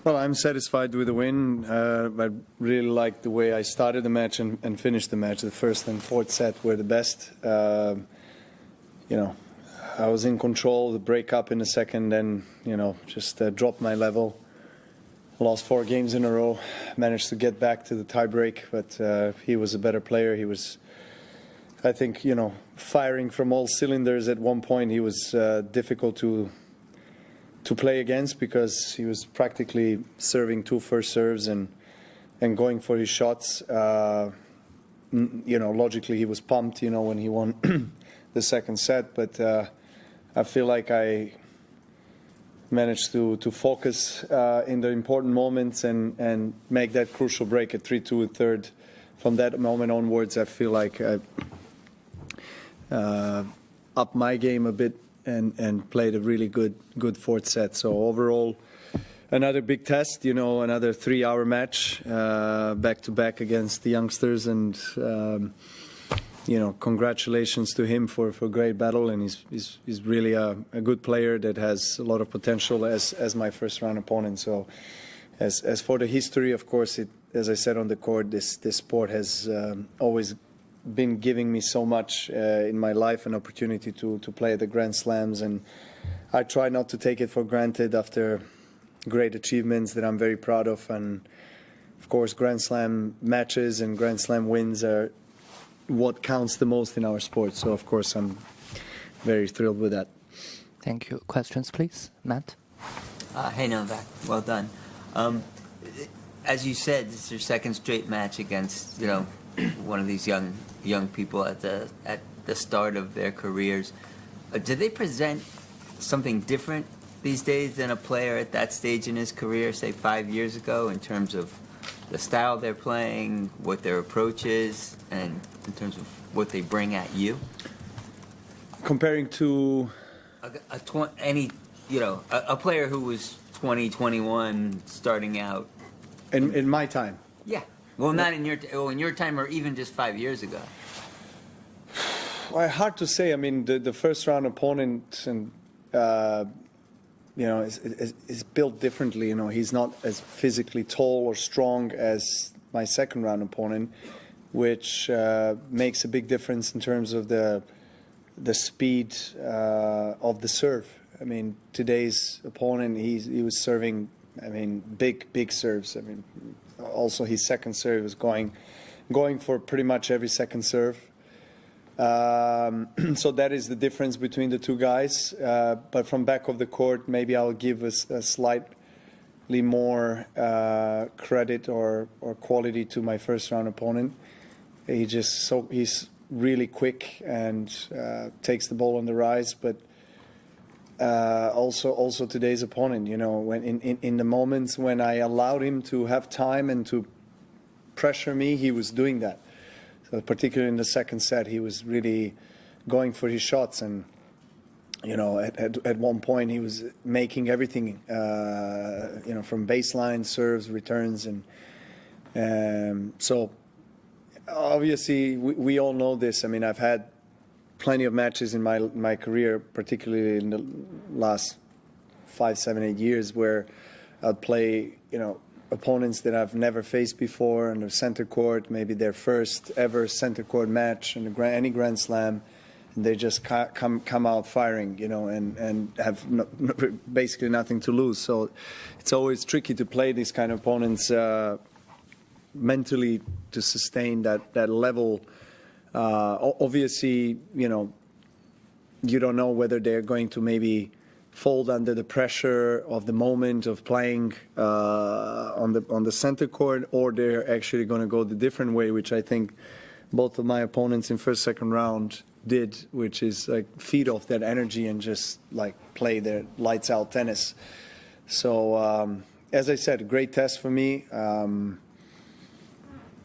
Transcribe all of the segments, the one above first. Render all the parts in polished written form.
Well, I'm satisfied with the win. I really liked the way I started the match and finished the match. The first and fourth set were the best. I was in control. The break up in the second, then just dropped my level. Lost 4 games in a row. Managed to get back to the tie-break, but he was a better player. He was, I think, firing from all cylinders. At one point, he was difficult to play against because he was practically serving 2 first serves and going for his shots. Logically he was pumped, when he won the second set. But I feel like I managed to focus in the important moments and make that crucial break at 3-2 at third. From that moment onwards, I feel like I upped my game a bit and played a really good fourth set. So overall, another big test, another 3-hour match, back to back against the youngsters, and congratulations to him for a great battle. And he's really a good player that has a lot of potential as my first round opponent. So as for the history, of course, as I said on the court, this sport has always been giving me so much in my life, an opportunity to play the Grand Slams, and I try not to take it for granted after great achievements that I'm very proud of. And of course, Grand Slam matches and Grand Slam wins are what counts the most in our sport. So of course I'm very thrilled with that. Thank you. Questions, please, Matt. Hey Novak, well done. As you said, this is your second straight match against one of these young people at the start of their careers. Do they present something different these days than a player at that stage in his career, say 5 years ago, in terms of the style they're playing, what their approach is, and in terms of what they bring at you? Comparing to a player who was 20, 21, starting out. In my time? Yeah. Well, not in your time, or even just 5 years ago. Well, hard to say. I mean, the first round opponent and is built differently. He's not as physically tall or strong as my second round opponent, which makes a big difference in terms of the speed of the serve. I mean, today's opponent, he was serving, big serves. Also his second serve was going for pretty much every second serve. So that is the difference between the two guys. But from back of the court, maybe I'll give a slightly more credit or quality to my first round opponent. He's really quick and takes the ball on the rise, but also today's opponent, when in the moments when I allowed him to have time and to pressure me, he was doing that. So particularly in the second set, he was really going for his shots, and at one point he was making everything, from baseline, serves, returns, and so obviously we all know this. I've had plenty of matches in my career, particularly in the last 5, 7, 8 years, where I'd play opponents that I've never faced before on the center court, maybe their first ever center court match in any Grand Slam, and they just come out firing, and have basically nothing to lose. So it's always tricky to play these kind of opponents mentally, to sustain that level. Obviously, you don't know whether they're going to maybe fold under the pressure of the moment of playing on the center court, or they're actually going to go the different way, which I think both of my opponents in first, second round did, which is like feed off that energy and just like play their lights out tennis. So as I said, a great test for me.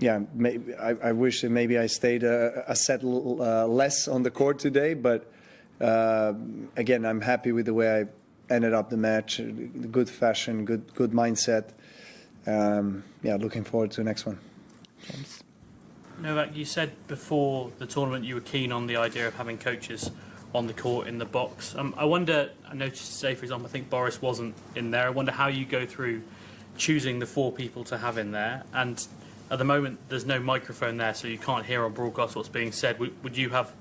Yeah, maybe, I wish that maybe I stayed a set less on the court today, but again, I'm happy with the way I ended up the match. Good fashion, good mindset. Yeah, looking forward to the next one. James. Novak, you said before the tournament you were keen on the idea of having coaches on the court in the box. I noticed today, for example, I think Boris wasn't in there. I wonder how you go through choosing the 4 people to have in there, and at the moment there's no microphone there, so you can't hear on broadcast what's being said. Would you have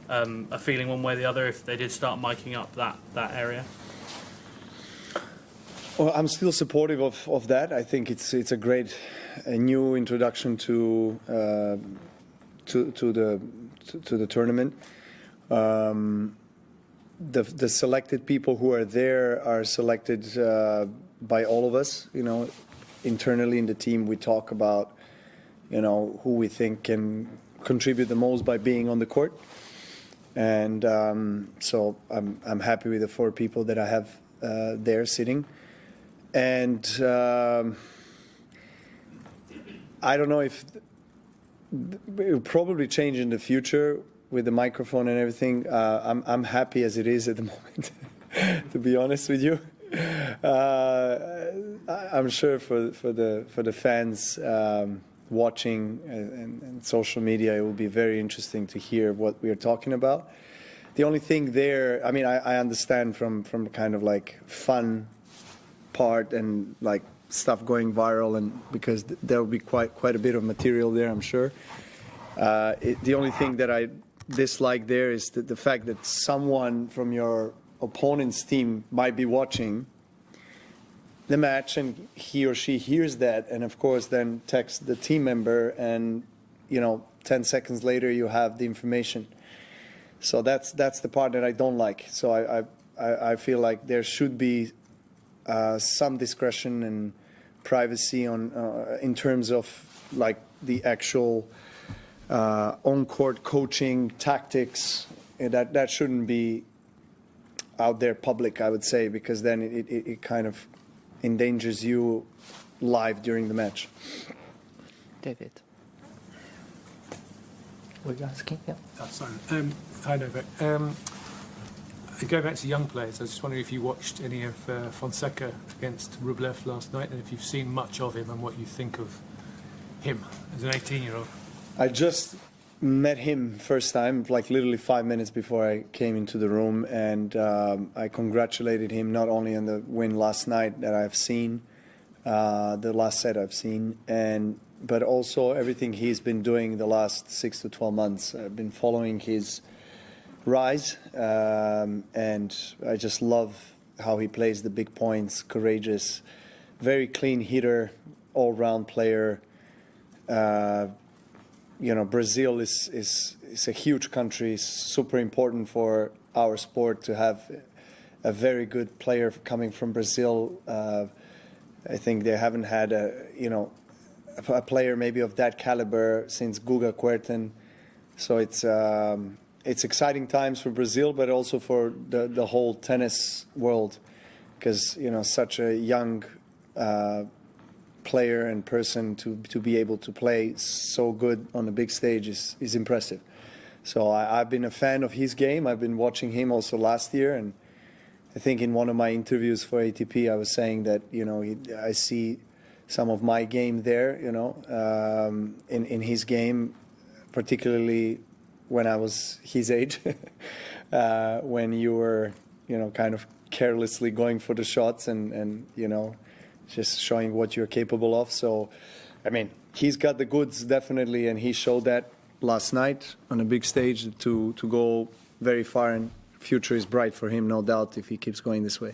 a feeling one way or the other if they did start miking up that area? Well, I'm still supportive of that. I think it's a great new introduction to the tournament. The selected people who are there are selected by all of us. You know, internally in the team, we talk about, you know, who we think can contribute the most by being on the court. And so I'm happy with the 4 people that I have there sitting. And I don't know if it will probably change in the future with the microphone and everything. I'm happy as it is at the moment, to be honest with you. I'm sure for the fans watching and social media, it will be very interesting to hear what we are talking about. The only thing there, I mean, I understand from kind of like fun part and like stuff going viral, and because there will be quite a bit of material there, I'm sure. The only thing that I dislike there is the fact that someone from your opponent's team might be watching the match and he or she hears that, and of course then texts the team member, and you know 10 seconds later you have the information. So that's the part that I don't like. So I feel like there should be some discretion and privacy on in terms of like the actual on-court coaching tactics. That shouldn't be out there public, I would say, because then it kind of endangers you live during the match. David. Were you asking? Yeah. Oh, sorry. Hi, Novak. Going back to young players, I was just wondering if you watched any of Fonseca against Rublev last night, and if you've seen much of him and what you think of him as an 18-year-old. I just met him first time, like literally 5 minutes before I came into the room, and I congratulated him not only on the win last night that I've seen, the last set I've seen, but also everything he's been doing the last 6 to 12 months. I've been following his rise, and I just love how he plays the big points, courageous, very clean hitter, all-round player. You know, Brazil is a huge country. It's super important for our sport to have a very good player coming from Brazil. I think they haven't had a player maybe of that caliber since Guga Kuerten. So it's exciting times for Brazil, but also for the whole tennis world, because you know such a young player and person to be able to play so good on the big stage is impressive. So I've been a fan of his game. I've been watching him also last year, and I think in one of my interviews for ATP I was saying that I see some of my game there, in his game, particularly when I was his age, when you were, kind of carelessly going for the shots and just showing what you're capable of. So, I mean, he's got the goods, definitely, and he showed that last night on a big stage to go very far, and future is bright for him, no doubt, if he keeps going this way.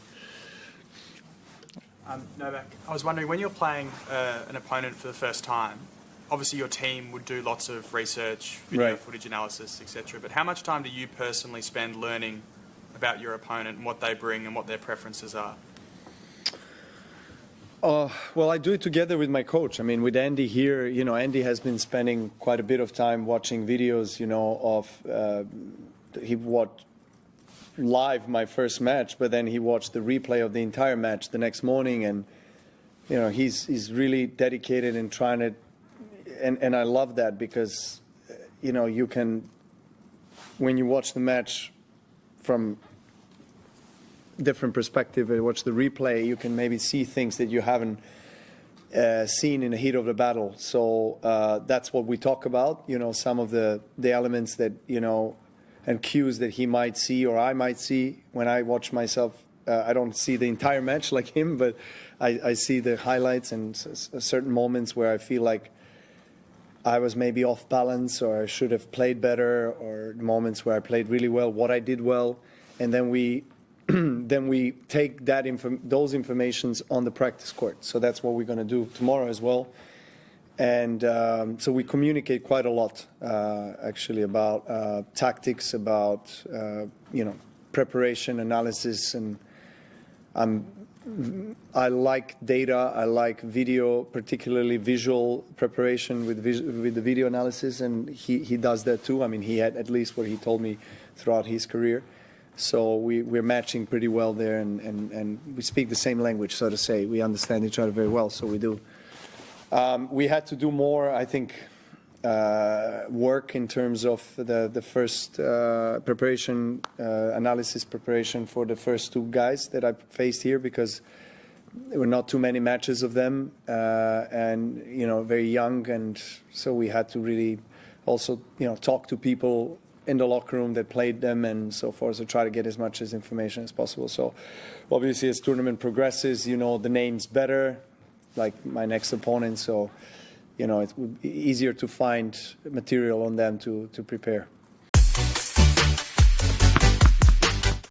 Novak, I was wondering, when you're playing an opponent for the first time, obviously your team would do lots of research, video footage analysis, etc. But how much time do you personally spend learning about your opponent and what they bring and what their preferences are? Well, I do it together with my coach. I mean, with Andy here, Andy has been spending quite a bit of time watching videos, he watched live my first match, but then he watched the replay of the entire match the next morning, and he's really dedicated in trying to, and I love that, because you can, when you watch the match from different perspective and watch the replay, you can maybe see things that you haven't seen in the heat of the battle. So that's what we talk about, some of the elements that and cues that he might see or I might see when I watch myself I don't see the entire match like him, but I see the highlights and certain moments where I feel like I was maybe off balance, or I should have played better, or moments where I played really well, what I did well, and then we then we take that those informations on the practice court. So that's what we're going to do tomorrow as well. And so we communicate quite a lot, actually, about tactics, about preparation, analysis, and I like data. I like video, particularly visual preparation with the video analysis, and he does that too. I mean, he had at least what he told me throughout his career. So we're matching pretty well there, and we speak the same language, so to say. We understand each other very well, so we do. We had to do more, I think, work in terms of the first preparation, analysis preparation for the first two guys that I faced here, because there were not too many matches of them, and very young, and so we had to really also talk to people in the locker room that played them and so forth, so try to get as much information as possible. So obviously as tournament progresses, the names better, like my next opponent, so it would be easier to find material on them to prepare.